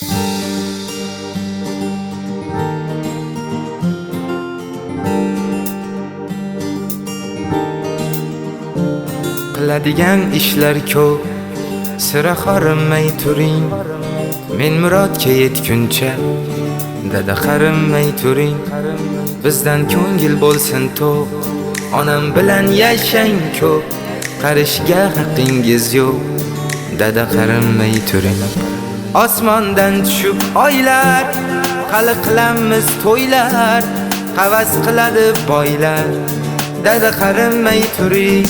Qiladigan ishlar ko'p, sira qarinmay turing. Men murodga yetguncha dada qarinmay turing. Bizdan ko'ngil bo'lsin to'q, onam bilan yashang ko'p. Qarishga haqqingiz yo'q, dada qarinmay turing. Osmondan tushib oylar, qali qilamiz to'ylar. Havas qiladi boylar, dada qarinmay turing.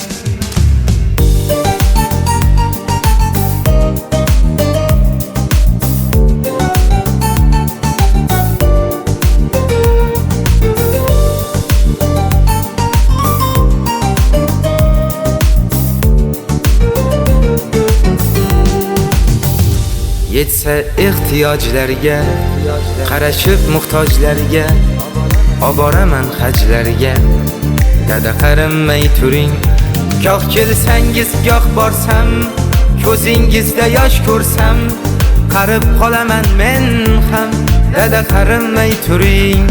Yetsa ehtiyojlarga, qarashib muhtojlarga, oboraman hajlarga, dada qarinmay turing. Goh kelsangiz, goh borsam, ko'zingizda yosh ko'rsam, qarib qolaman men ham, dada qarinmay turing.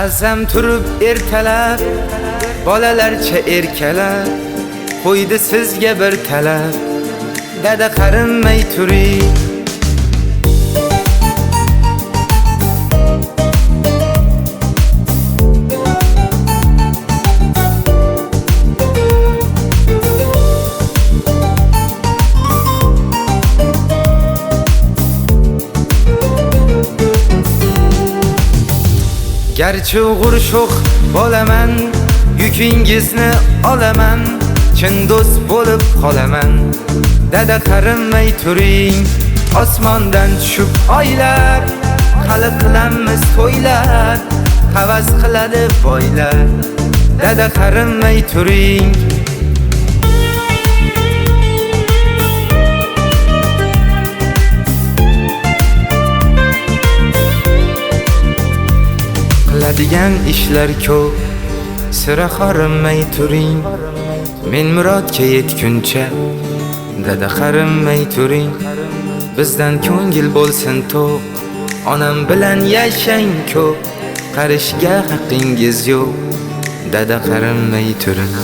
Azam turib ertalab, bolalarcha erkalab, qo'ydi sizga bir talab, dada qarinmay turing. Garchi o'g'ir sho'x bo'laman, yukingizni olaman, chin do'st bo'lib qolaman, dada qarinmay turing. Osmondan tushib oylar, qali qilamiz to'ylar. Havas qiladi boylar, dada qarinmay turing. Qiladigan ishlar ko'p, sira qarinmay turing. Men murodga yetguncha dada qarinmay turing. Bizdan ko'ngil bo'lsin to'q, onam bilan yashang ko'p. Qarishga haqqingiz yo'q, dada qarinmay turing.